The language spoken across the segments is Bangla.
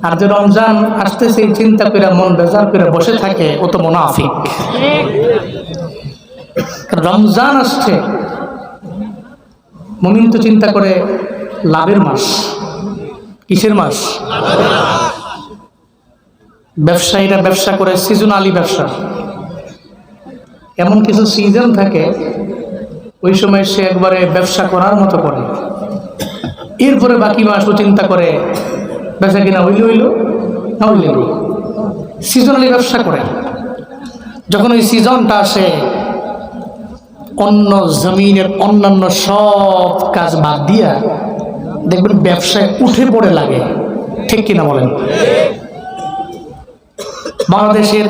আর যে রমজান আসতেছে চিন্তা করে মন বেজার করে বসে থাকে ও তো মুনাফিক। রমজান আসছে, মুমিন তো চিন্তা করে লাভের মাস। কিসের মাস? ব্যবসায়ীরা ব্যবসা করে সিজনালি ব্যবসা, এমন কিছু সিজন থাকে ওই সময় সে একবারে ব্যবসা করার মতো করে। এরপরে বাকি মাসও চিন্তা করে বেচা কিনা হইল হইল না হইল, সিজনালি ব্যবসা করে। যখন ওই সিজনটা আসে অন্য জমিনের অন্যান্য সব কাজ বাদ দিয়া দেখবেন ব্যবসায় উঠে পড়ে লাগে। ঠিক কিনা বলেন? বাংলাদেশের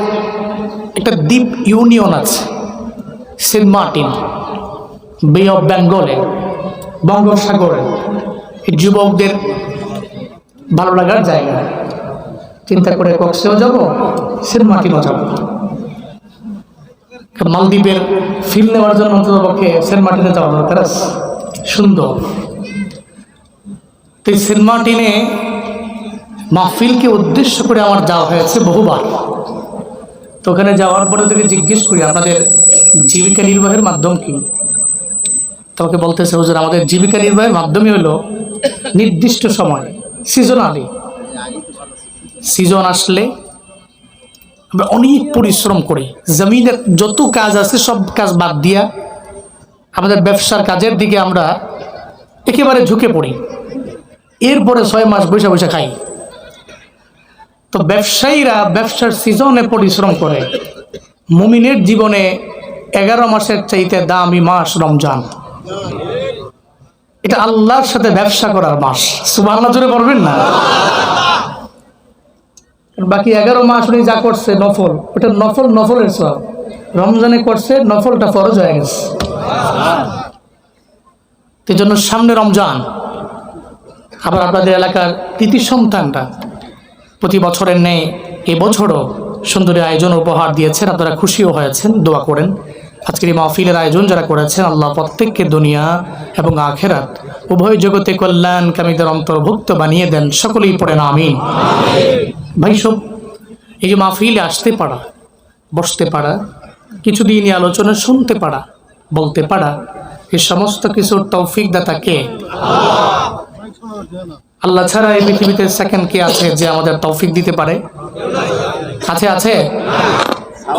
একটা দ্বীপ ইউনিয়ন আছে সেন্ট মার্টিন, বে অফ বেঙ্গলে, বঙ্গোপসাগরে। এই যুবকদের ভালো লাগার জায়গা। চিন্তা করে কক্সেও যাব, সেন্ট মার্টিনও যাব। মালদ্বীপের ফিল নেওয়ার জন্য অন্ততপক্ষে সেন্ট মার্টিনে যাওয়া দরকার আছে, সুন্দর। তো সেন্ট মার্টিনে মাহফিলকে উদ্দেশ্য করে আমার যাওয়া হয়েছে বহুবার। তো ওখানে যাওয়ার পরে থেকে জিজ্ঞেস করি আপনাদের জীবিকা নির্বাহের মাধ্যম কি? তোমাকে বলতেছে হুজুর আমাদের জীবিকা নির্বাহের মাধ্যমই হলো নির্দিষ্ট সময় সিজনালি, সিজন আসলে আমরা অনেক পরিশ্রম করি, জমিনের যত কাজ আছে সব কাজ বাদ দিয়া আমাদের ব্যবসার কাজের দিকে আমরা একেবারে ঝুঁকে পড়ি। এরপরে 6 মাস বৈশা বৈশা খাই। তো ব্যবসায়ীরা ব্যবসার সিজনে পরিশ্রম করে। মুমিনের জীবনে 11 মাসের চাইতে দামি মাস রমজান। এটা আল্লাহর সাথে ব্যবসা করার মাস। সুবহানাল্লাহ জোরে বলবেন না? বাকি 11 মাস উনি যা করছে নফল, ওটা নফলের সব। রমজানে করছে নফলটা ফরজ হয়ে গেছে। এই জন্য সামনে রমজান। আবার আপনাদের এলাকার কৃতি সন্তানরা প্রতি বছরের নেই এবছরও সুন্দরী আয়োজন উপহার দিয়েছেন, আপনারা খুশিও হয়েছেন, দোয়া করেন। আজকের এই মাহফিলের আয়োজন যারা করেছেন আল্লাহ প্রত্যেককে দুনিয়া এবং আখেরাত উভয় জগতে কল্যাণকামীদের অন্তর্ভুক্ত বানিয়ে দেন। সকলেই পড়েন আমিন। ভাই সব এই যে মাহফিলে আসতে পারা, বসতে পারা, কিছুদিন এই আলোচনা শুনতে পারা, বলতে পারা, এই সমস্ত কিছুর তৌফিক দাতা কে? আল্লাহ ছাড়া এই পৃথিবীতে সেকেন্ড কে আছে যে আমাদের তৌফিক দিতে পারে? আছে?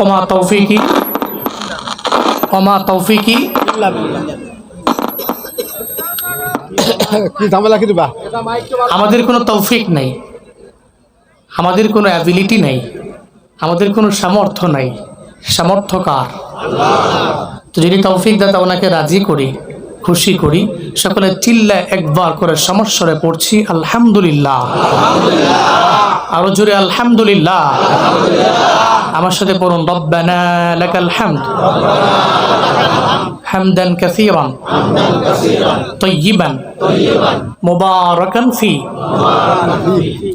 ওমা তৌফিকি আমাদের কোনো তৌফিক নেই, আমাদের কোনো অ্যাবিলিটি নেই, আমাদের কোনো সামর্থ্য নাই। সামর্থ্য কার? তো যিনি তৌফিক দাতা ওনাকে রাজি করি, খুশি করি। সকলে চিল্লায় একবার করে সমস্বরে পড়ছি আলহামদুলিল্লাহ। আরো জোরে আলহামদুলিল্লাহ। আমার সাথে পড়ুন রব্বানা লাকাল হামদ হামদান কাসীরান তাইয়িবান মুবারাকান ফি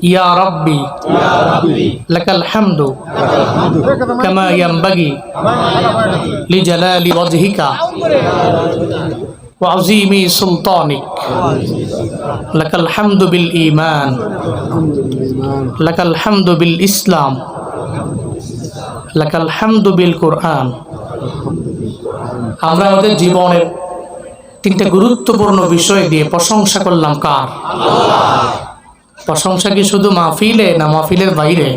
ইয়া রাব্বি লাকাল হামদু কামা ইয়ানবাগি লিজালালি ওয়াজহিকা وعظيم سلطانك لك الحمد بالإيمان لك الحمد بالإسلام لك الحمد بالقرآن। আমরা আমাদের জীবনের 3টা গুরুত্বপূর্ণ বিষয় দিয়ে প্রশংসা করলাম কার? প্রশংসা কি শুধু মাহফিলে না মাহফিলের বাইরে?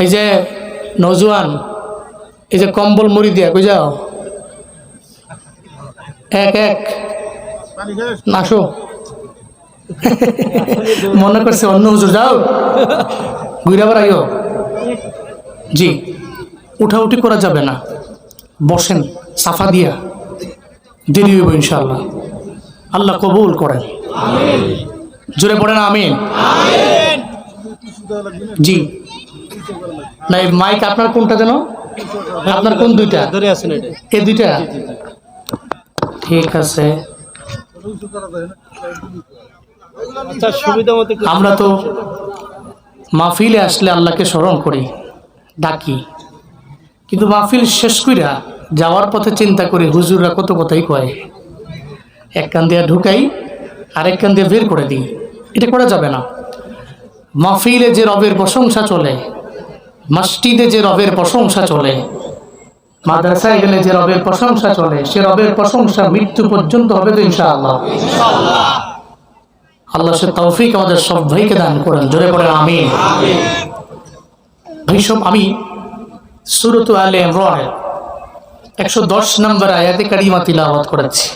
এই যে নওজোয়ান, এই যে কম্বল মুড়ি দিয়া বুঝাও এক নাশো মনে করছে অন্য হুজুর যাও ঘুরাবার আইও। জি, উঠাউঠি করা যাবে না, বসেন সাফা দিয়া, দেরি হইব ইনশাআল্লাহ। আল্লাহ কবুল করেন, জোরে পড়েন আমিন। জি না, মাইক আপনার কোনটা যেন? আপনার কোন দুইটা? এই দুইটা? ঠিক আছে। আমরা তো মাহফিলে আসলে আল্লাহকে স্মরণ করি, ডাকি, কিন্তু মাহফিল শেষ কইরা যাওয়ার পথে চিন্তা করি হুজুররা কত কথাই কয়, এক কান দিয়ে ঢুকাই আরেক কান দিয়ে বের করে দিই। এটা করা যাবে না। মাহফিলে যে রবের প্রশংসা চলে, মসজিদে যে রবের প্রশংসা চলে, মাদ্রাসায় গেলে যে রবের প্রশংসা চলে, সে রবের প্রশংসা মৃত্যু পর্যন্ত হবে তো ইনশাআল্লাহ। আল্লাহ সে তৌফিক আমাদের সব ভাইকে দান করেন, জোরে পড়েন আমিন। ভাইসব, আমি সূরাত আলে ইমরানের 110 নম্বর আয়াতে কারিমা তিলাওয়াত করেছি।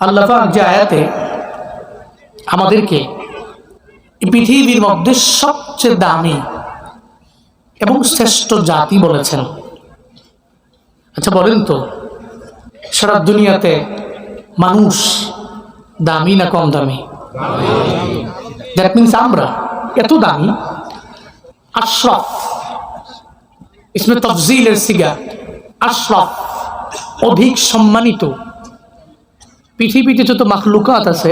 আল্লাহ পাক যে আয়াতে আমাদেরকে এই পৃথিবীর মধ্যে সবচেয়ে দামি এবং শ্রেষ্ঠ জাতি বলেছেন। আচ্ছা বলেন তো, সারা দুনিয়াতে মানুষ দামি না কম দামি? দ্যাট মিনস আমরা এত দামি। আশরাফ, ইসমে তফজিলের সিগা, আশরাফ, অধিক সম্মানিত। পৃথিবীতে যত মাখলুকাত আছে,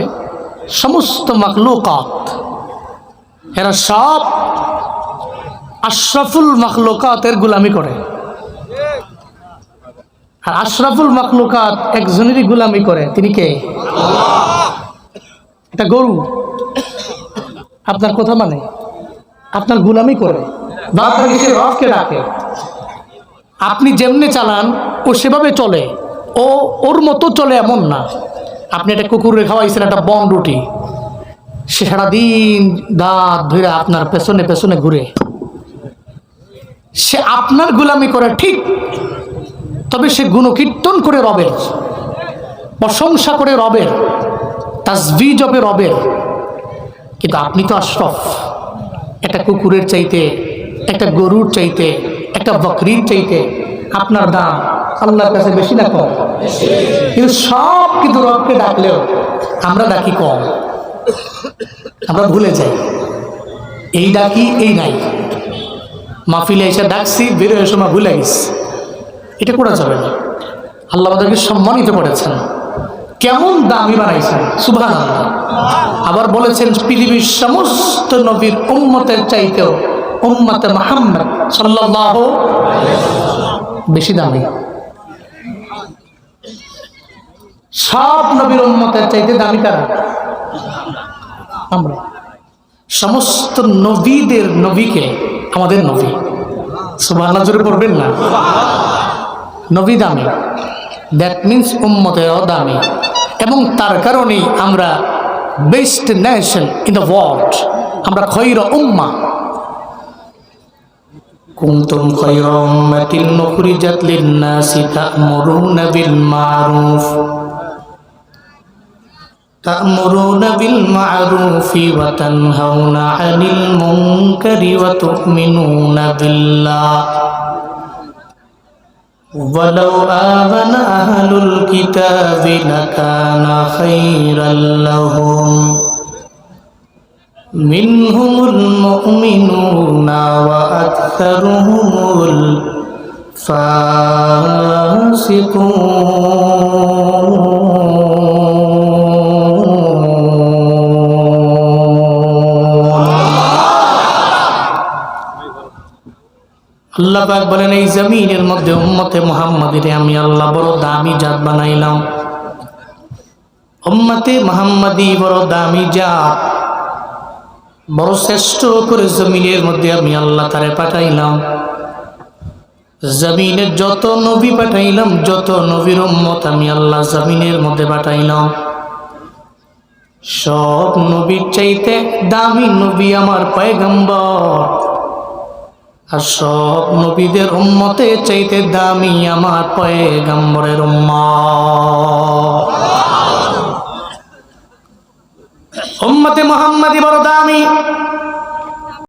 সমস্ত মাখলুকাত এরা সব আশরাফুল মাখলুকাতের গোলামি করে। আর আশরাফুল মাখলুকাত একজনেরই গোলামি করে, তিনি কে? এটা গরু আপনার কথা মানে, আপনার গোলামি করে, বা আপনাকে সে রবকে ডাকে। আপনি যেমনি চালান ও সেভাবে চলে, ও ওর মতো চলে এমন না। আপনি একটা কুকুরে খাওয়াইছেন একটা বন রুটি, সে সারাদিন দাঁত ধরে আপনার পেছনে পেছনে ঘুরে, সে আপনার গোলামি করে ঠিক, তবে সে গুণকীর্তন করে রবের, প্রশংসা করে রবের, তাসবিহ জপে রবের। কিন্তু আপনি তো আশরাফ, একটা কুকুরের চাইতে, একটা গরুর চাইতে, একটা বকরির চাইতে আপনার দাম আল্লাহর কাছে বেশি না কম? কিন্তু সব কিন্তু রবকে ডাকলেও আমরা ডাকি কম, আমরা ভুলে যাই। এই ডাকি এই নাই, মাহফিলে এসে ডাকছি, বেরোয় সময় ভুলে গেছি। এটা করা যাবে না। আল্লাহ আমাদেরকে সম্মানিত করেছেন, কেমন দামি বানাইছেন, সুবহানাল্লাহ। আবার বলেছেন পৃথিবীর সমস্ত নবীর উম্মতের চাইতেও উম্মতে মুহাম্মদ সাল্লাল্লাহু বেশি দামি। সব নবীর উম্মতের চাইতে দামি কারা? আমরা। সমস্ত নবীদের নবীকে আমাদের নবী, সুবহানাল্লাহ জোরে পড়বেন না? নবী দামি, দ্যাট মিনস উম্মতেরও দামি। এবং তার কারণেই আমরা best nation in the world, আমরা খৈর উম্মা। কুনতুম খায়রা উম্মাতিন উখরিজাত লিন-নাসি তা'মুরুনা বিল মা'রুফ ওয়া তানহাউনা 'আনিল মুনকারি ওয়া তু'মিনুনা বিল্লাহ ওয়ালাউ আমানা আহলুল কিতাবি লাকানা খায়রাল লাহুম মিনহুমুল মুমিনুনা ওয়া আকসারুহুমুল আল্লাহ পাক বলেন, এই জমিনের মধ্যে উম্মতে মুহাম্মাদিরে আমি আল্লাহ বড় দামি জাত বানাইলাম। উম্মতে মুহাম্মাদি বড় দামি জাত, বড় শ্রেষ্ঠ করে জমিনের মধ্যে আমি আল্লাহ তারে পাঠাইলাম। জমিনে যত নবী পাঠাইলাম, যত নবীর উম্মত আমি আল্লাহ জমিনের মধ্যে পাঠাইলাম, সব নবীর চাইতে দামি নবী আমার পয়গম্বর। আর সব নবীদের উম্মতের চাইতে দামি আমার পয়গম্বরের উম্মত। উম্মতে মুহাম্মাদি বড় দামি।